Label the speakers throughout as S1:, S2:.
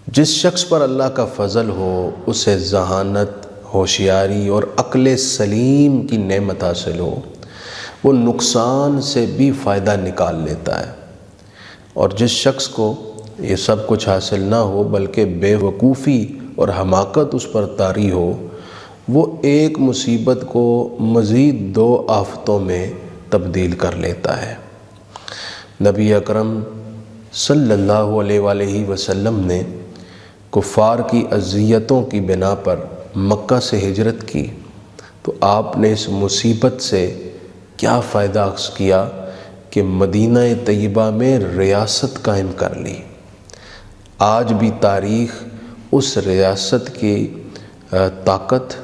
S1: جس شخص پر اللہ کا فضل ہو اسے ذہانت، ہوشیاری اور عقل سلیم کی نعمت حاصل ہو، وہ نقصان سے بھی فائدہ نکال لیتا ہے، اور جس شخص کو یہ سب کچھ حاصل نہ ہو بلکہ بے وقوفی اور حماقت اس پر طاری ہو، وہ ایک مصیبت کو مزید 2 آفتوں میں تبدیل کر لیتا ہے۔ نبی اکرم صلی اللہ علیہ وآلہ وسلم نے کفار کی اذیتوں کی بنا پر مکہ سے ہجرت کی تو آپ نے اس مصیبت سے کیا فائدہ اخذ کیا کہ مدینہ طیبہ میں ریاست قائم کر لی۔ آج بھی تاریخ اس ریاست کی طاقت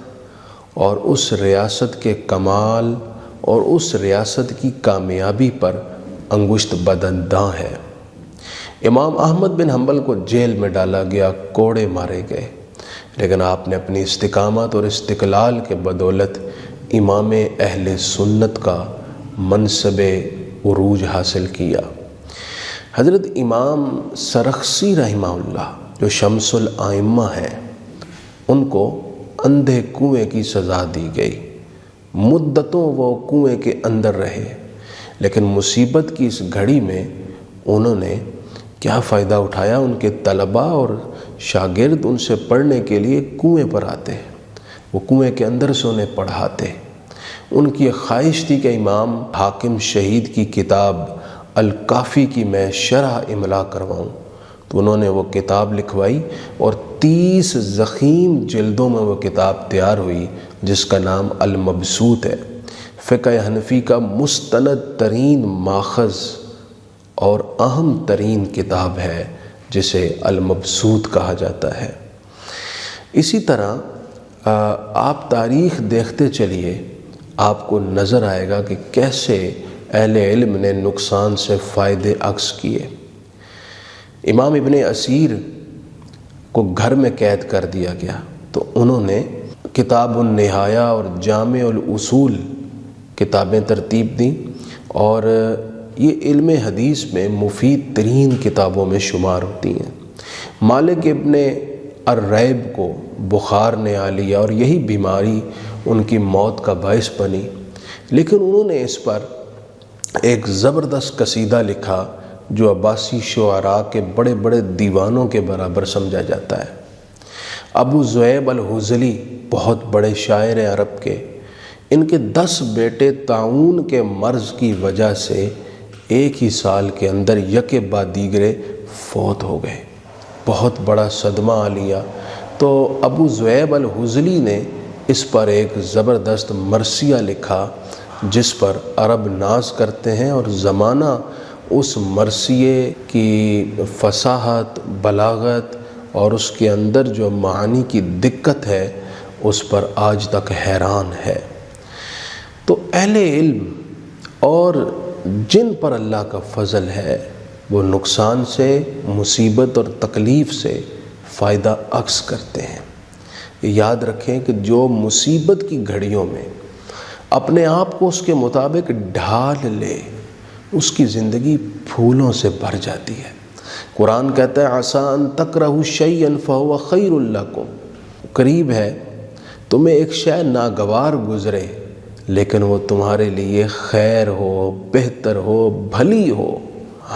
S1: اور اس ریاست کے کمال اور اس ریاست کی کامیابی پر انگشت بدنداں ہے۔ امام احمد بن حنبل کو جیل میں ڈالا گیا، کوڑے مارے گئے، لیکن آپ نے اپنی استقامت اور استقلال کے بدولت امام اہل سنت کا منصب عروج حاصل کیا۔ حضرت امام سرخسی رحمہ اللہ جو شمس الائمہ ہیں، ان کو اندھے کنویں کی سزا دی گئی، مدتوں وہ کنویں کے اندر رہے، لیکن مصیبت کی اس گھڑی میں انہوں نے کیا فائدہ اٹھایا؟ ان کے طلباء اور شاگرد ان سے پڑھنے کے لیے کنویں پر آتے، وہ کنویں کے اندر سے انہیں پڑھاتے۔ ان کی خواہش تھی کہ امام حاکم شہید کی کتاب الکافی کی میں شرح املا کرواؤں، تو انہوں نے وہ کتاب لکھوائی اور 30 ضخیم جلدوں میں وہ کتاب تیار ہوئی جس کا نام المبسوط ہے۔ فقہ حنفی کا مستند ترین ماخذ اور اہم ترین کتاب ہے جسے المبسوط کہا جاتا ہے۔ اسی طرح آپ تاریخ دیکھتے چلیے، آپ کو نظر آئے گا کہ کیسے اہل علم نے نقصان سے فائدے اخذ کیے۔ امام ابن اسیر کو گھر میں قید کر دیا گیا تو انہوں نے کتاب النہایہ اور جامع الاصول کتابیں ترتیب دیں، اور یہ علم حدیث میں مفید ترین کتابوں میں شمار ہوتی ہیں۔ مالک ابن الریب کو بخار نے آ لیا اور یہی بیماری ان کی موت کا باعث بنی، لیکن انہوں نے اس پر ایک زبردست قصیدہ لکھا جو عباسی شعراء کے بڑے بڑے دیوانوں کے برابر سمجھا جاتا ہے۔ ابو ذؤیب الحضلی بہت بڑے شاعر عرب کے، ان کے 10 بیٹے طاعون کے مرض کی وجہ سے ایک ہی سال کے اندر یکے بعد دیگرے فوت ہو گئے، بہت بڑا صدمہ آ لیا۔ تو ابو ذؤیب الحضلی نے اس پر ایک زبردست مرثیہ لکھا جس پر عرب ناز کرتے ہیں، اور زمانہ اس مرثیے کی فصاحت، بلاغت اور اس کے اندر جو معانی کی دقت ہے اس پر آج تک حیران ہے۔ تو اہل علم اور جن پر اللہ کا فضل ہے وہ نقصان سے، مصیبت اور تکلیف سے فائدہ اخذ کرتے ہیں۔ یاد رکھیں کہ جو مصیبت کی گھڑیوں میں اپنے آپ کو اس کے مطابق ڈھال لے، اس کی زندگی پھولوں سے بھر جاتی ہے۔ قرآن کہتا ہے عَسَىٰ أَن تَكْرَهُوا شَيْئًا فَهُوَ خَيْرٌ لَكُمْ، قریب ہے تمہیں ایک شے ناگوار گزرے لیکن وہ تمہارے لیے خیر ہو، بہتر ہو، بھلی ہو۔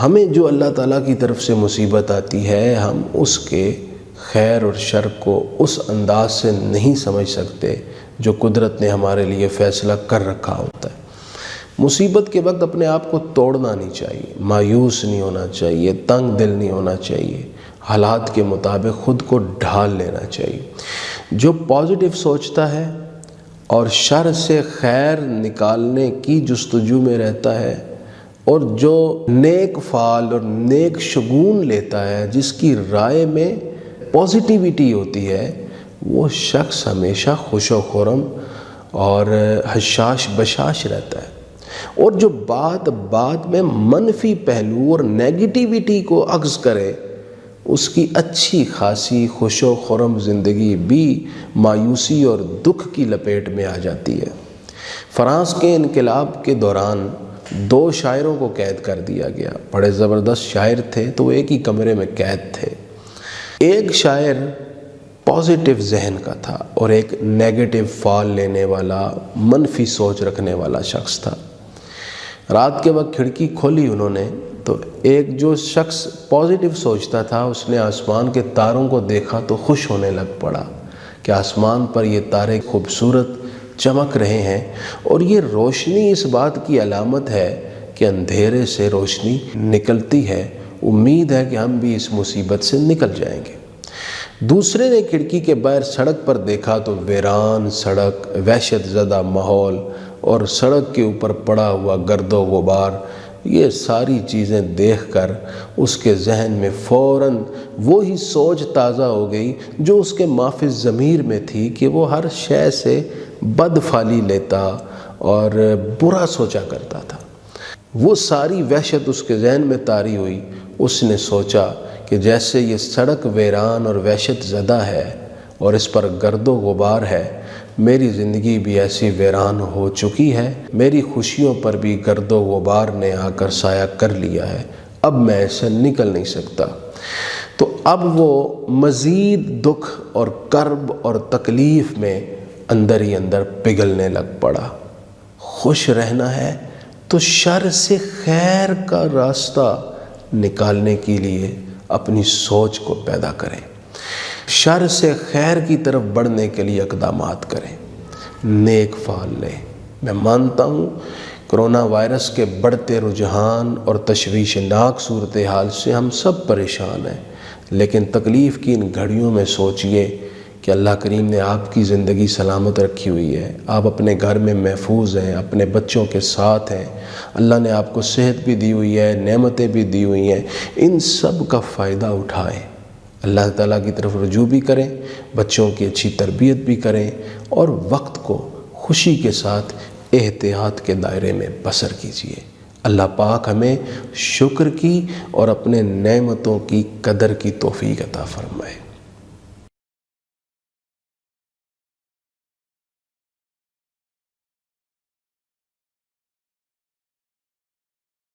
S1: ہمیں جو اللہ تعالیٰ کی طرف سے مصیبت آتی ہے، ہم اس کے خیر اور شر کو اس انداز سے نہیں سمجھ سکتے جو قدرت نے ہمارے لیے فیصلہ کر رکھا ہوتا ہے۔ مصیبت کے وقت اپنے آپ کو توڑنا نہیں چاہیے، مایوس نہیں ہونا چاہیے، تنگ دل نہیں ہونا چاہیے، حالات کے مطابق خود کو ڈھال لینا چاہیے۔ جو پازیٹیو سوچتا ہے اور شر سے خیر نکالنے کی جستجو میں رہتا ہے، اور جو نیک فعال اور نیک شگون لیتا ہے، جس کی رائے میں پازیٹیویٹی ہوتی ہے، وہ شخص ہمیشہ خوش و خرم اور حشاش بشاش رہتا ہے۔ اور جو بات میں منفی پہلو اور نیگیٹیویٹی کو اخذ کرے، اس کی اچھی خاصی خوش و خرم زندگی بھی مایوسی اور دکھ کی لپیٹ میں آ جاتی ہے۔ فرانس کے انقلاب کے دوران 2 شاعروں کو قید کر دیا گیا، بڑے زبردست شاعر تھے، تو وہ ایک ہی کمرے میں قید تھے۔ ایک شاعر پازیٹیو ذہن کا تھا اور ایک نیگیٹو فال لینے والا، منفی سوچ رکھنے والا شخص تھا۔ رات کے وقت کھڑکی کھولی انہوں نے تو ایک جو شخص پازیٹیو سوچتا تھا اس نے آسمان کے تاروں کو دیکھا تو خوش ہونے لگ پڑا کہ آسمان پر یہ تارے خوبصورت چمک رہے ہیں اور یہ روشنی اس بات کی علامت ہے کہ اندھیرے سے روشنی نکلتی ہے، امید ہے کہ ہم بھی اس مصیبت سے نکل جائیں گے۔ دوسرے نے کھڑکی کے باہر سڑک پر دیکھا تو ویران سڑک، وحشت زدہ ماحول اور سڑک کے اوپر پڑا ہوا گرد و غبار، یہ ساری چیزیں دیکھ کر اس کے ذہن میں فوراً وہی سوچ تازہ ہو گئی جو اس کے مافِ ضمیر میں تھی کہ وہ ہر شے سے بد فالی لیتا اور برا سوچا کرتا تھا۔ وہ ساری وحشت اس کے ذہن میں طاری ہوئی۔ اس نے سوچا کہ جیسے یہ سڑک ویران اور وحشت زدہ ہے اور اس پر گرد و غبار ہے، میری زندگی بھی ایسی ویران ہو چکی ہے، میری خوشیوں پر بھی گرد و غبار نے آ کر سایہ کر لیا ہے، اب میں ایسے نکل نہیں سکتا۔ تو اب وہ مزید دکھ اور کرب اور تکلیف میں اندر ہی اندر پگھلنے لگ پڑا۔ خوش رہنا ہے تو شر سے خیر کا راستہ نکالنے کے لیے اپنی سوچ کو پیدا کریں، شر سے خیر کی طرف بڑھنے کے لیے اقدامات کریں، نیک فعل لیں۔ میں مانتا ہوں کرونا وائرس کے بڑھتے رجحان اور تشویشناک صورتحال سے ہم سب پریشان ہیں، لیکن تکلیف کی ان گھڑیوں میں سوچئے کہ اللہ کریم نے آپ کی زندگی سلامت رکھی ہوئی ہے، آپ اپنے گھر میں محفوظ ہیں، اپنے بچوں کے ساتھ ہیں، اللہ نے آپ کو صحت بھی دی ہوئی ہے، نعمتیں بھی دی ہوئی ہیں، ان سب کا فائدہ اٹھائیں، اللہ تعالیٰ کی طرف رجوع بھی کریں، بچوں کی اچھی تربیت بھی کریں اور وقت کو خوشی کے ساتھ احتیاط کے دائرے میں بسر کیجیے۔ اللہ پاک ہمیں شکر کی اور اپنے نعمتوں کی قدر کی توفیق عطا فرمائے۔